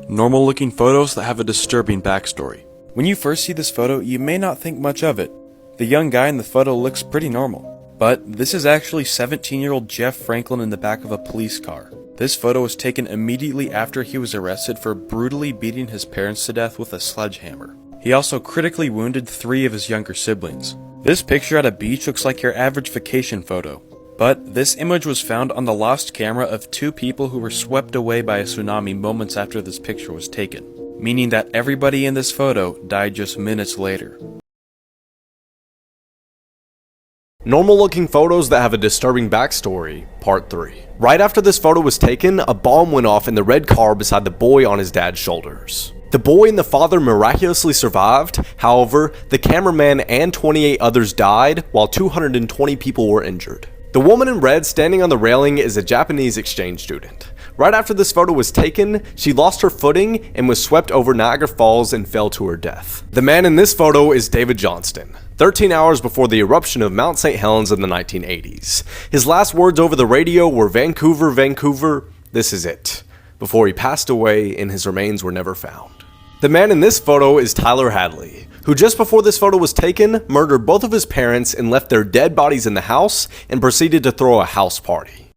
Normal looking photos that have a disturbing backstory. When you first see this photo, you may not think much of it. The young guy in the photo looks pretty normal. But this is actually 17-year-old Jeff Franklin in the back of a police car. This photo was taken immediately after he was arrested for brutally beating his parents to death with a sledgehammer. He also critically wounded 3 of his younger siblings. This picture at a beach looks like your average vacation photo. But this image was found on the lost camera of 2 people who were swept away by a tsunami moments after this picture was taken, meaning that everybody in this photo died just minutes later. Normal looking photos that have a disturbing backstory, part 3. Right after this photo was taken, a bomb went off in the red car beside the boy on his dad's shoulders. The boy and the father miraculously survived. However, the cameraman and 28 others died, while 220 people were injured. The woman in red standing on the railing is a Japanese exchange student. Right after this photo was taken, she lost her footing and was swept over Niagara Falls and fell to her death. The man in this photo is Davidjustinn, 13 hours before the eruption of Mount St. Helens in the 1980s. His last words over the radio were "Vancouver, Vancouver, this is it," before he passed away and his remains were never found. The man in this photo is Tyler Hadley, who just before this photo was taken, murdered both of his parents and left their dead bodies in the house and proceeded to throw a house party.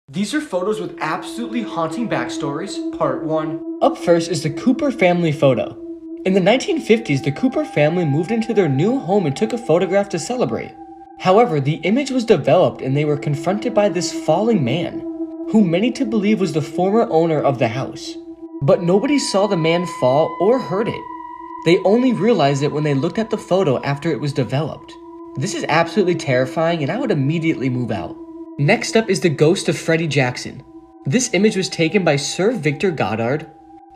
These are photos with absolutely haunting backstories, part 1. Up first is the Cooper family photo. In the 1950s, the Cooper family moved into their new home and took a photograph to celebrate. However, the image was developed and they were confronted by this falling man, who many to believe was the former owner of the house. But nobody saw the man fall or heard it. They only realized it when they looked at the photo after it was developed. This is absolutely terrifying and I would immediately move out. Next up is the ghost of Freddie Jackson. This image was taken by Sir Victor Goddard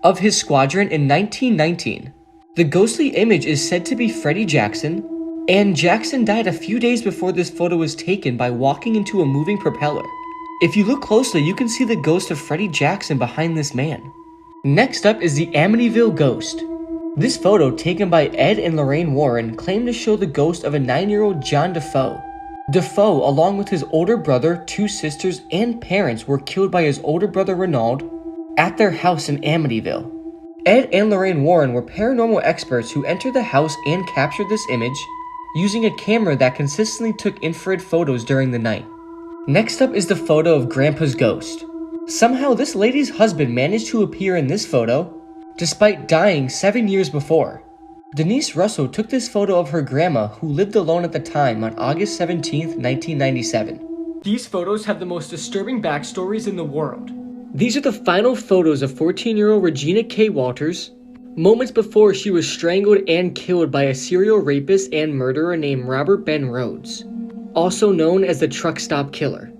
of his squadron in 1919. The ghostly image is said to be Freddie Jackson, and Jackson died a few days before this photo was taken by walking into a moving propeller. If you look closely, you can see the ghost of Freddie Jackson behind this man. Next up is the Amityville ghost. This photo, taken by Ed and Lorraine Warren, claimed to show the ghost of a 9-year-old John Defoe. Defoe, along with his older brother, 2 sisters, and parents, were killed by his older brother Renaud at their house in Amityville. Ed and Lorraine Warren were paranormal experts who entered the house and captured this image using a camera that consistently took infrared photos during the night. Next up is the photo of Grandpa's ghost. Somehow this lady's husband managed to appear in this photo despite dying 7 years before. Denise Russell took this photo of her grandma, who lived alone at the time, on August 17, 1997. These photos have the most disturbing backstories in the world. These are the final photos of 14-year-old Regina K. Walters, moments before she was strangled and killed by a serial rapist and murderer named Robert Ben Rhodes, also known as the Truck Stop Killer.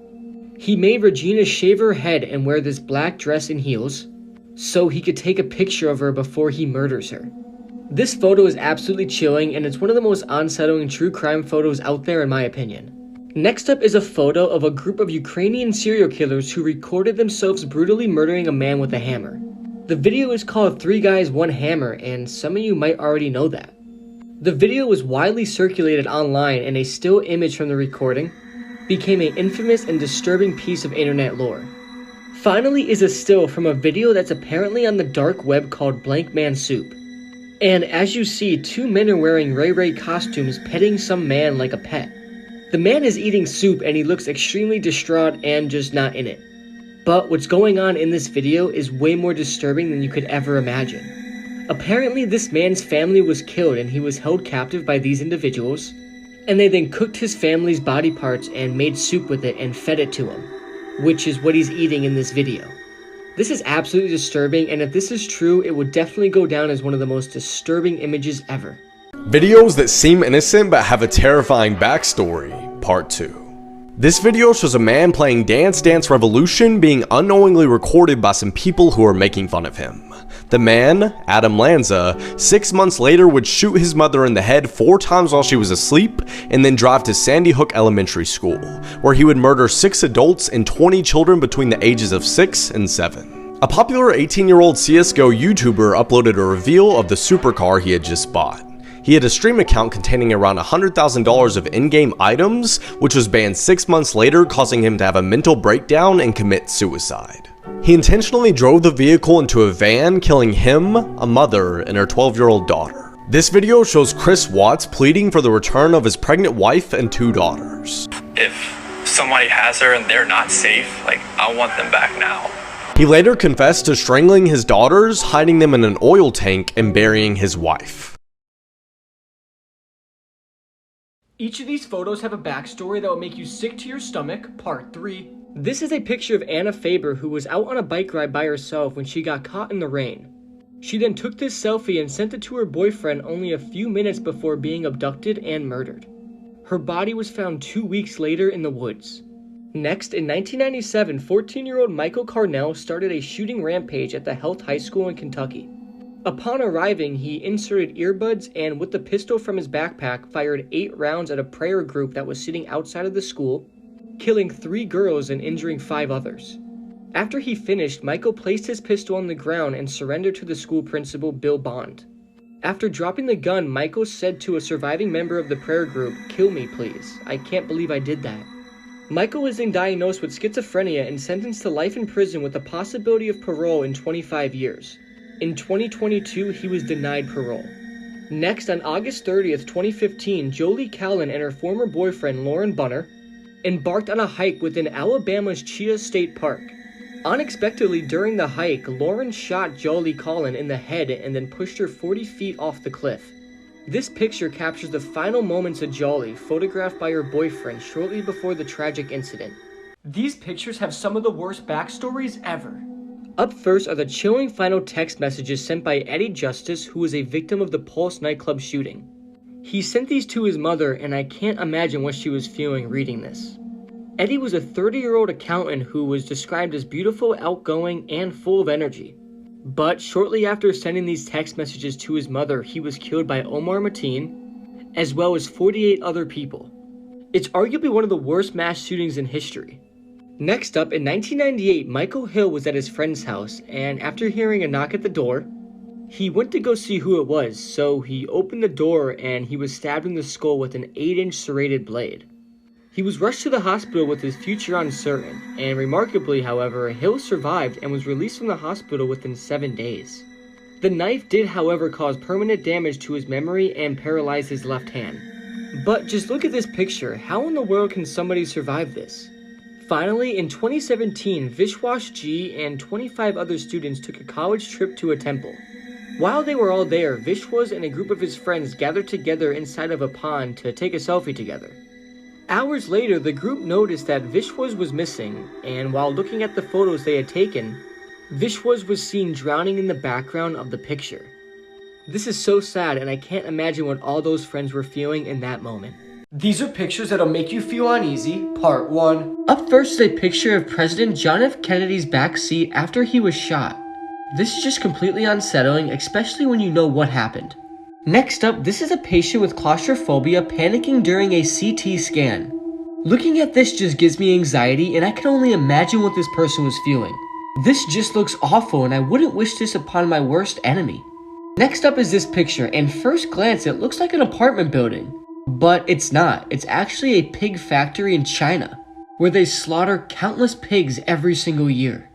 He made Regina shave her head and wear this black dress and heels so he could take a picture of her before he murders her. This photo is absolutely chilling, and it's one of the most unsettling true crime photos out there in my opinion. Next up is a photo of a group of Ukrainian serial killers who recorded themselves brutally murdering a man with a hammer. The video is called 3 Guys, 1 Hammer, and some of you might already know that. The video was widely circulated online, and a still image from the recording became an infamous and disturbing piece of internet lore. Finally is a still from a video that's apparently on the dark web called Blank Man Soup. And as you see, 2 men are wearing Ray Ray costumes petting some man like a pet. The man is eating soup and he looks extremely distraught and just not in it. But what's going on in this video is way more disturbing than you could ever imagine. Apparently this man's family was killed and he was held captive by these individuals, and they then cooked his family's body parts and made soup with it and fed it to him, which is what he's eating in this video. This is absolutely disturbing, and if this is true, it would definitely go down as one of the most disturbing images ever. Videos that seem innocent but have a terrifying backstory, part 2. This video shows a man playing Dance Dance Revolution being unknowingly recorded by some people who are making fun of him. The man, Adam Lanza, 6 months later would shoot his mother in the head 4 times while she was asleep and then drive to Sandy Hook Elementary School, where he would murder 6 adults and 20 children between the ages of 6 and 7. A popular 18-year-old CSGO YouTuber uploaded a reveal of the supercar he had just bought. He had a stream account containing around $100,000 of in-game items, which was banned 6 months later, causing him to have a mental breakdown and commit suicide. He intentionally drove the vehicle into a van, killing him, a mother, and her 12-year-old daughter. This video shows Chris Watts pleading for the return of his pregnant wife and 2 daughters. If somebody has her and they're not safe, like, I want them back now. He later confessed to strangling his daughters, hiding them in an oil tank, and burying his wife. Each of these photos have a backstory that will make you sick to your stomach, part 3. This is a picture of Anna Faber, who was out on a bike ride by herself when she got caught in the rain. She then took this selfie and sent it to her boyfriend only a few minutes before being abducted and murdered. Her body was found 2 weeks later in the woods. Next, in 1997, 14-year-old Michael Carnell started a shooting rampage at the Health High School in Kentucky. Upon arriving, he inserted earbuds and, with the pistol from his backpack, fired 8 rounds at a prayer group that was sitting outside of the school, killing 3 girls and injuring 5 others. After he finished, Michael placed his pistol on the ground and surrendered to the school principal, Bill Bond. After dropping the gun, Michael said to a surviving member of the prayer group, "Kill me, please. I can't believe I did that." Michael was then diagnosed with schizophrenia and sentenced to life in prison with the possibility of parole in 25 years. In 2022, he was denied parole. Next, on August 30th, 2015, Jolie Callan and her former boyfriend, Lauren Bunner, embarked on a hike within Alabama's Cheetah State Park. Unexpectedly, during the hike, Lauren shot Jolie Callan in the head and then pushed her 40 feet off the cliff. This picture captures the final moments of Jolie, photographed by her boyfriend shortly before the tragic incident. These pictures have some of the worst backstories ever. Up first are the chilling final text messages sent by Eddie Justice, who was a victim of the Pulse nightclub shooting. He sent these to his mother, and I can't imagine what she was feeling reading this. Eddie was a 30-year-old accountant who was described as beautiful, outgoing, and full of energy. But shortly after sending these text messages to his mother, he was killed by Omar Mateen, as well as 48 other people. It's arguably one of the worst mass shootings in history. Next up, in 1998, Michael Hill was at his friend's house, and after hearing a knock at the door, he went to go see who it was, so he opened the door and he was stabbed in the skull with an 8-inch serrated blade. He was rushed to the hospital with his future uncertain, and remarkably, however, Hill survived and was released from the hospital within 7 days. The knife did, however, cause permanent damage to his memory and paralyze his left hand. But just look at this picture. How in the world can somebody survive this? Finally, in 2017, Vishwas G and 25 other students took a college trip to a temple. While they were all there, Vishwas and a group of his friends gathered together inside of a pond to take a selfie together. Hours later, the group noticed that Vishwas was missing, and while looking at the photos they had taken, Vishwas was seen drowning in the background of the picture. This is so sad, and I can't imagine what all those friends were feeling in that moment. These are pictures that'll make you feel uneasy, part 1. Up first is a picture of President John F. Kennedy's back seat after he was shot. This is just completely unsettling, especially when you know what happened. Next up, this is a patient with claustrophobia panicking during a CT scan. Looking at this just gives me anxiety, and I can only imagine what this person was feeling. This just looks awful, and I wouldn't wish this upon my worst enemy. Next up is this picture, and first glance it looks like an apartment building. But it's not. It's actually a pig factory in China, where they slaughter countless pigs every single year.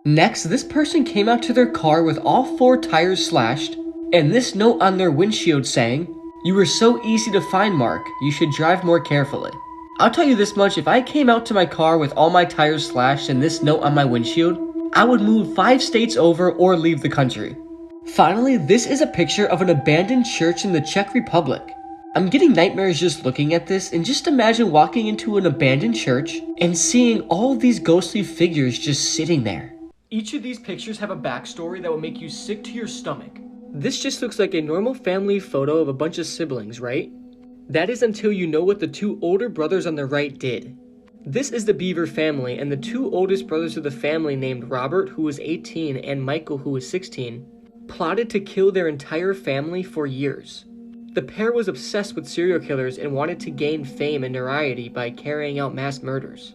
Next, this person came out to their car with all 4 tires slashed, and this note on their windshield saying, "You were so easy to find, Mark. You should drive more carefully." I'll tell you this much, if I came out to my car with all my tires slashed and this note on my windshield, I would move 5 states over or leave the country. Finally, this is a picture of an abandoned church in the Czech Republic. I'm getting nightmares just looking at this, and just imagine walking into an abandoned church and seeing all these ghostly figures just sitting there. Each of these pictures have a backstory that will make you sick to your stomach. This just looks like a normal family photo of a bunch of siblings, right? That is until you know what the 2 older brothers on the right did. This is the Beaver family, and the 2 oldest brothers of the family, named Robert, who was 18, and Michael, who was 16, plotted to kill their entire family for years. The pair was obsessed with serial killers and wanted to gain fame and notoriety by carrying out mass murders.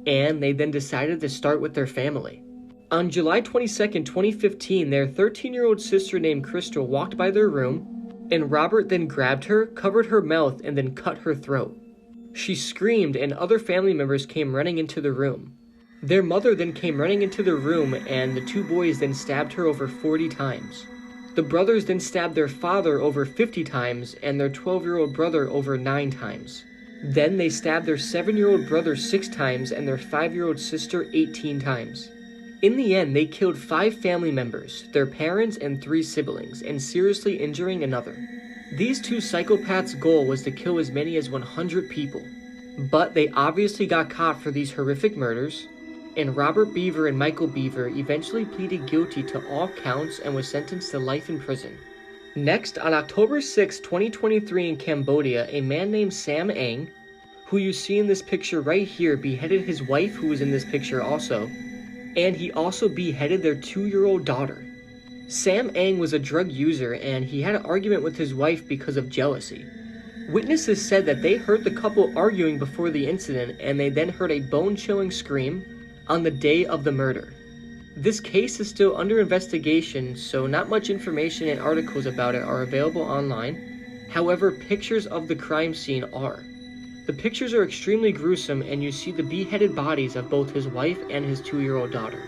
And they then decided to start with their family. On July 22nd, 2015, their 13-year-old sister named Crystal walked by their room, and Robert then grabbed her, covered her mouth, and then cut her throat. She screamed, and other family members came running into the room. Their mother then came running into the room, and the two boys then stabbed her over 40 times. The brothers then stabbed their father over 50 times and their 12-year-old brother over 9 times. Then they stabbed their 7-year-old brother 6 times and their 5-year-old sister 18 times. In the end, they killed 5 family members, their parents and 3 siblings, and seriously injuring another. These two psychopaths' goal was to kill as many as 100 people. But they obviously got caught for these horrific murders, and Robert Beaver and Michael Beaver eventually pleaded guilty to all counts and was sentenced to life in prison. Next, on October 6, 2023 in Cambodia, a man named Sam Ang, who you see in this picture right here, beheaded his wife, who was in this picture also, and he also beheaded their 2-year-old daughter. Sam Ang was a drug user, and he had an argument with his wife because of jealousy. Witnesses said that they heard the couple arguing before the incident, and they then heard a bone-chilling scream on the day of the murder. This case is still under investigation, so not much information and articles about it are available online. However, pictures of the crime scene are. The pictures are extremely gruesome, and you see the beheaded bodies of both his wife and his 2-year-old daughter.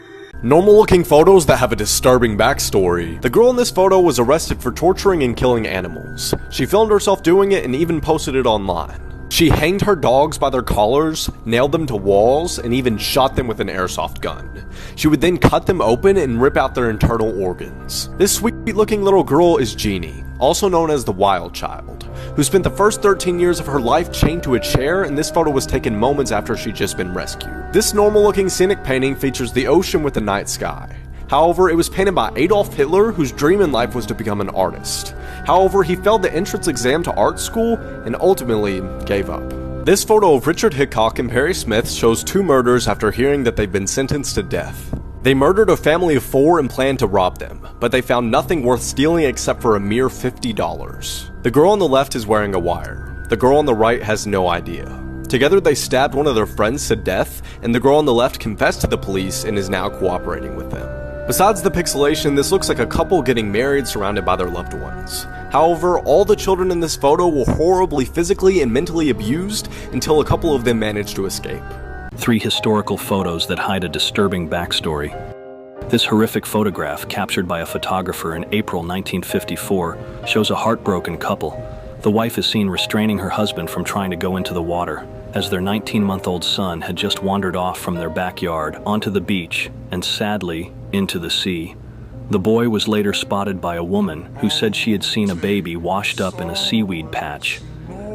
Normal looking photos that have a disturbing backstory. The girl in this photo was arrested for torturing and killing animals. She filmed herself doing it and even posted it online. She hanged her dogs by their collars, nailed them to walls, and even shot them with an airsoft gun. She would then cut them open and rip out their internal organs. This sweet-looking little girl is Jeannie, also known as the Wild Child, who spent the first 13 years of her life chained to a chair, and this photo was taken moments after she'd just been rescued. This normal-looking scenic painting features the ocean with the night sky. However, it was painted by Adolf Hitler, whose dream in life was to become an artist. However, he failed the entrance exam to art school and ultimately gave up. This photo of Richard Hickok and Perry Smith shows 2 murders after hearing that they've been sentenced to death. They murdered a family of 4 and planned to rob them, but they found nothing worth stealing except for a mere $50. The girl on the left is wearing a wire. The girl on the right has no idea. Together they stabbed one of their friends to death, and the girl on the left confessed to the police and is now cooperating with them. Besides the pixelation, this looks like a couple getting married surrounded by their loved ones. However, all the children in this photo were horribly physically and mentally abused until a couple of them managed to escape. 3 historical photos that hide a disturbing backstory. This horrific photograph, captured by a photographer in April 1954, shows a heartbroken couple. The wife is seen restraining her husband from trying to go into the water, as their 19-month-old son had just wandered off from their backyard onto the beach and, sadly, into the sea. The boy was later spotted by a woman who said she had seen a baby washed up in a seaweed patch.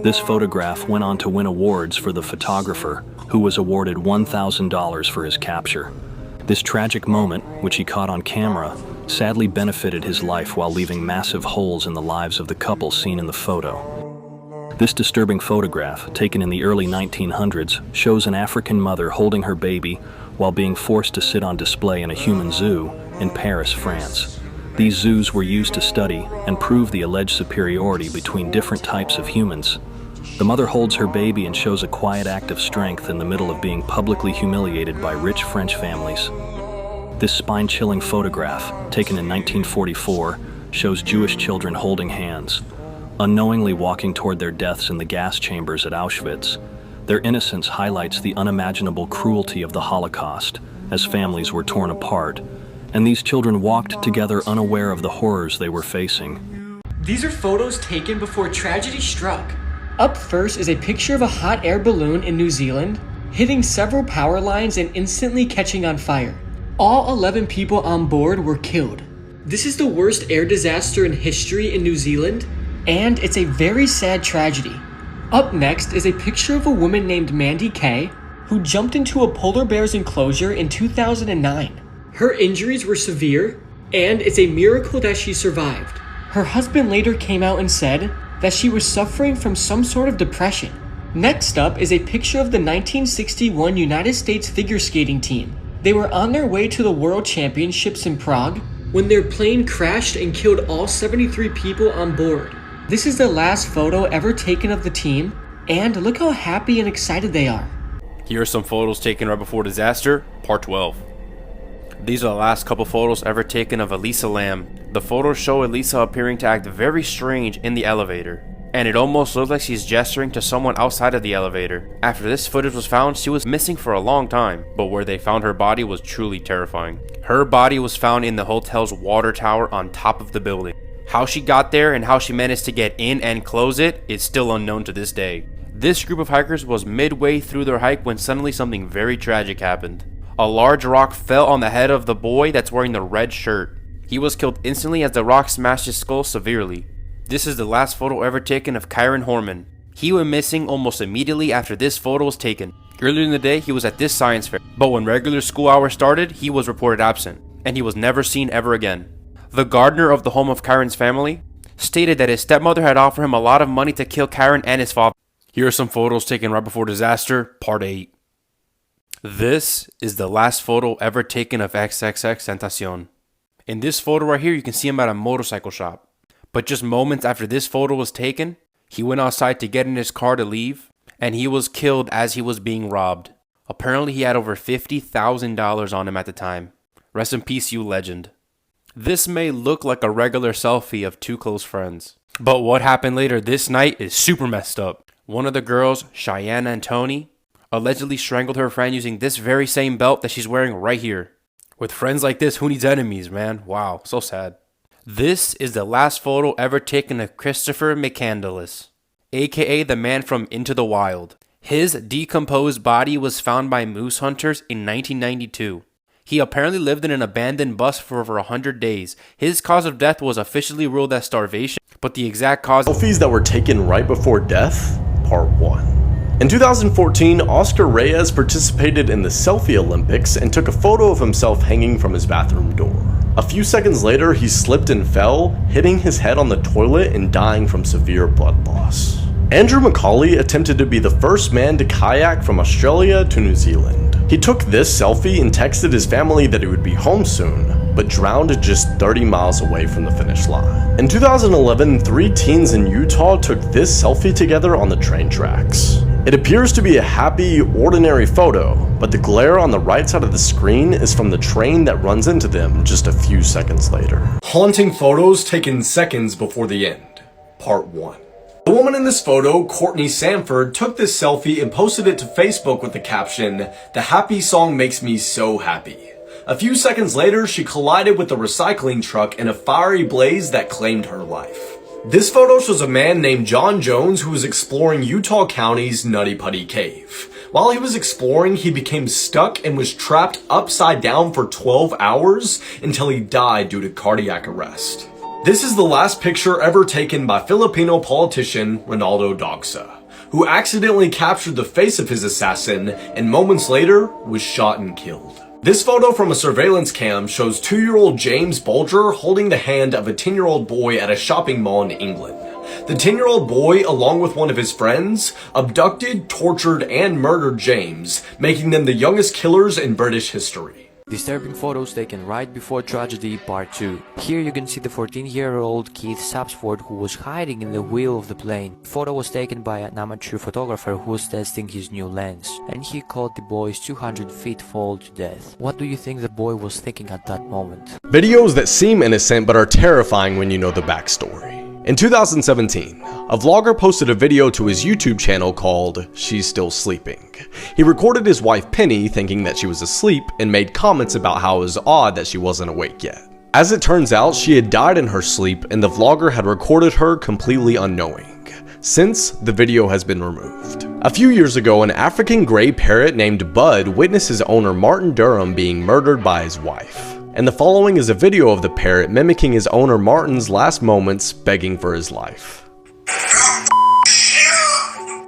This photograph went on to win awards for the photographer, who was awarded $1,000 for his capture. This tragic moment, which he caught on camera, sadly benefited his life while leaving massive holes in the lives of the couple seen in the photo. This disturbing photograph, taken in the early 1900s, shows an African mother holding her baby while being forced to sit on display in a human zoo in Paris, France. These zoos were used to study and prove the alleged superiority between different types of humans. The mother holds her baby and shows a quiet act of strength in the middle of being publicly humiliated by rich French families. This spine-chilling photograph, taken in 1944, shows Jewish children holding hands, unknowingly walking toward their deaths in the gas chambers at Auschwitz. Their innocence highlights the unimaginable cruelty of the Holocaust, as families were torn apart, and these children walked together unaware of the horrors they were facing. These are photos taken before tragedy struck. Up first is a picture of a hot air balloon in New Zealand, hitting several power lines and instantly catching on fire. All 11 people on board were killed. This is the worst air disaster in history in New Zealand, and it's a very sad tragedy. Up next is a picture of a woman named Mandy Kay, who jumped into a polar bear's enclosure in 2009. Her injuries were severe, and it's a miracle that she survived. Her husband later came out and said that she was suffering from some sort of depression. Next up is a picture of the 1961 United States figure skating team. They were on their way to the World Championships in Prague when their plane crashed and killed all 73 people on board. This is the last photo ever taken of the team, and look how happy and excited they are. Here are some photos taken right before disaster, part 12. These are the last couple photos ever taken of Elisa Lam. The photos show Elisa appearing to act very strange in the elevator. and it almost looked like she's gesturing to someone outside of the elevator. After this footage was found, she was missing for a long time, but where they found her body was truly terrifying. Her body was found in the hotel's water tower on top of the building. How she got there and how she managed to get in and close it is still unknown to this day. This group of hikers was midway through their hike when suddenly something very tragic happened. A large rock fell on the head of the boy that's wearing the red shirt. He was killed instantly as the rock smashed his skull severely. This is the last photo ever taken of Kyron Horman. He went missing almost immediately after this photo was taken. Earlier in the day, he was at this science fair, but when regular school hours started, he was reported absent, and he was never seen ever again. The gardener of the home of Kyron's family stated that his stepmother had offered him a lot of money to kill Kyron and his father. Here are some photos taken right before disaster, part 8. This is the last photo ever taken of XXXTentacion. In this photo right here, you can see him at a motorcycle shop. But just moments after this photo was taken, he went outside to get in his car to leave, and he was killed as he was being robbed. Apparently he had over $50,000 on him at the time. Rest in peace, you legend. This may look like a regular selfie of two close friends, but what happened later this night is super messed up. One of the girls, Cheyenne and Tony, allegedly strangled her friend using this very same belt that she's wearing right here. With friends like this, who needs enemies, man? Wow, so sad. This is the last photo ever taken of Christopher McCandless, aka the man from Into the Wild. His decomposed body was found by moose hunters in 1992. He apparently lived in an abandoned bus for over 100 days. His cause of death was officially ruled as starvation, but the exact cause... Selfies that were taken right before death, part 1. In 2014, Oscar Reyes participated in the Selfie Olympics and took a photo of himself hanging from his bathroom door. A few seconds later, he slipped and fell, hitting his head on the toilet and dying from severe blood loss. Andrew Macaulay attempted to be the first man to kayak from Australia to New Zealand. He took this selfie and texted his family that he would be home soon, but drowned just 30 miles away from the finish line. In 2011, 3 teens in Utah took this selfie together on the train tracks. It appears to be a happy, ordinary photo, but the glare on the right side of the screen is from the train that runs into them just a few seconds later. Haunting photos taken seconds before the end, part 1. The woman in this photo, Courtney Sanford, took this selfie and posted it to Facebook with the caption, "The happy song makes me so happy." A few seconds later, she collided with a recycling truck in a fiery blaze that claimed her life. This photo shows a man named John Jones who was exploring Utah County's Nutty Putty Cave. While he was exploring, he became stuck and was trapped upside down for 12 hours until he died due to cardiac arrest. This is the last picture ever taken by Filipino politician Ronaldo Dogsa, who accidentally captured the face of his assassin and moments later was shot and killed. This photo from a surveillance cam shows 2-year-old James Bulger holding the hand of a 10-year-old boy at a shopping mall in England. The 10-year-old boy, along with one of his friends, abducted, tortured, and murdered James, making them the youngest killers in British history. Disturbing photos taken right before tragedy, part 2. Here you can see the 14-year-old Keith Sapsford who was hiding in the wheel of the plane. The photo was taken by an amateur photographer who was testing his new lens, and he caught the boy's 200 feet fall to death. What do you think the boy was thinking at that moment? Videos that seem innocent but are terrifying when you know the backstory. In 2017, a vlogger posted a video to his YouTube channel called "She's Still Sleeping." He recorded his wife Penny thinking that she was asleep and made comments about how it was odd that she wasn't awake yet. As it turns out, she had died in her sleep and the vlogger had recorded her completely unknowing. Since, the video has been removed. A few years ago, an African gray parrot named Bud witnessed his owner Martin Durham being murdered by his wife. And the following is a video of the parrot mimicking his owner Martin's last moments begging for his life.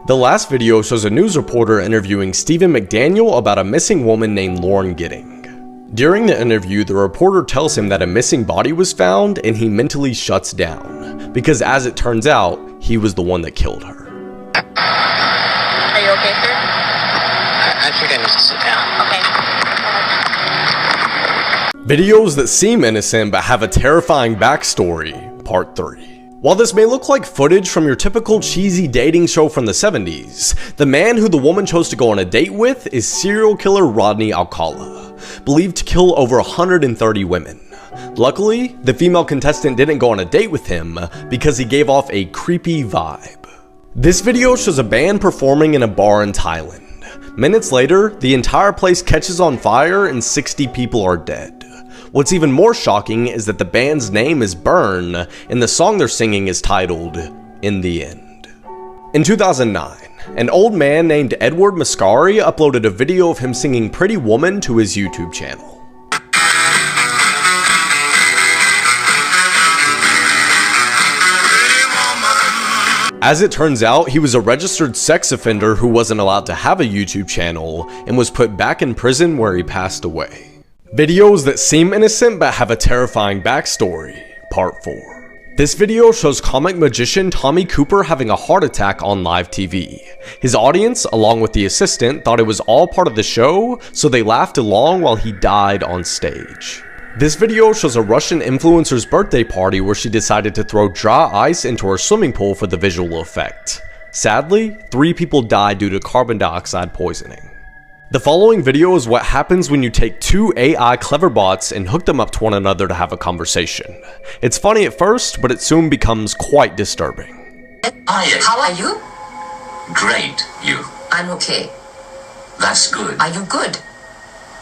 The last video shows a news reporter interviewing Stephen McDaniel about a missing woman named Lauren Gidding. During the interview, the reporter tells him that a missing body was found and he mentally shuts down, because as it turns out, he was the one that killed her. Are you okay, sir? I think I need to sit down. Okay. Videos that seem innocent but have a terrifying backstory, part 3. While this may look like footage from your typical cheesy dating show from the 70s, the man who the woman chose to go on a date with is serial killer Rodney Alcala, believed to kill over 130 women. Luckily, the female contestant didn't go on a date with him because he gave off a creepy vibe. This video shows a band performing in a bar in Thailand. Minutes later, the entire place catches on fire and 60 people are dead. What's even more shocking is that the band's name is Burn, and the song they're singing is titled, In the End. In 2009, an old man named Edward Mascari uploaded a video of him singing Pretty Woman to his YouTube channel. As it turns out, he was a registered sex offender who wasn't allowed to have a YouTube channel and was put back in prison where he passed away. Videos that seem innocent but have a terrifying backstory, Part 4. This video shows comic magician Tommy Cooper having a heart attack on live TV. His audience, along with the assistant, thought it was all part of the show, so they laughed along while he died on stage. This video shows a Russian influencer's birthday party where she decided to throw dry ice into her swimming pool for the visual effect. Sadly, 3 people died due to carbon dioxide poisoning. The following video is what happens when you take 2 AI clever bots and hook them up to one another to have a conversation. It's funny at first, but it soon becomes quite disturbing. Hi. How are you? Great. You? I'm okay. That's good. Are you good?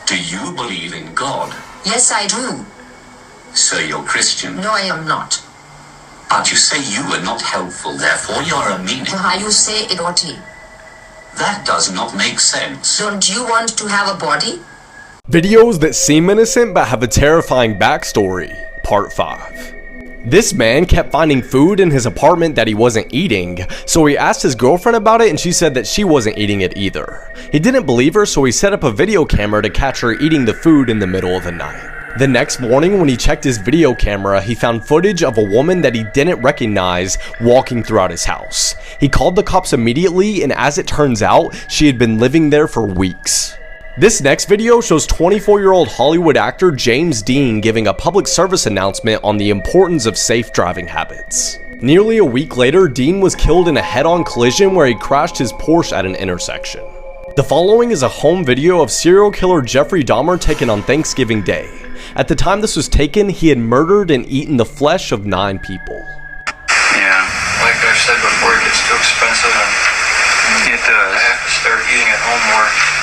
Do you believe in God? Yes, I do. So you're Christian? No, I am not. But you say you are not helpful, therefore you're a meaning. How you say idioti? That does not make sense. Don't you want to have a body? Videos that seem innocent but have a terrifying backstory, Part 5. This man kept finding food in his apartment that he wasn't eating, so he asked his girlfriend about it and she said that she wasn't eating it either. He didn't believe her, so he set up a video camera to catch her eating the food in the middle of the night. The next morning when he checked his video camera, he found footage of a woman that he didn't recognize walking throughout his house. He called the cops immediately, and as it turns out, she had been living there for weeks. This next video shows 24-year-old Hollywood actor James Dean giving a public service announcement on the importance of safe driving habits. Nearly a week later, Dean was killed in a head-on collision where he crashed his Porsche at an intersection. The following is a home video of serial killer Jeffrey Dahmer taken on Thanksgiving Day. At the time this was taken, he had murdered and eaten the flesh of 9 people. Yeah, like I said before, it gets too expensive and I have to start eating at home more.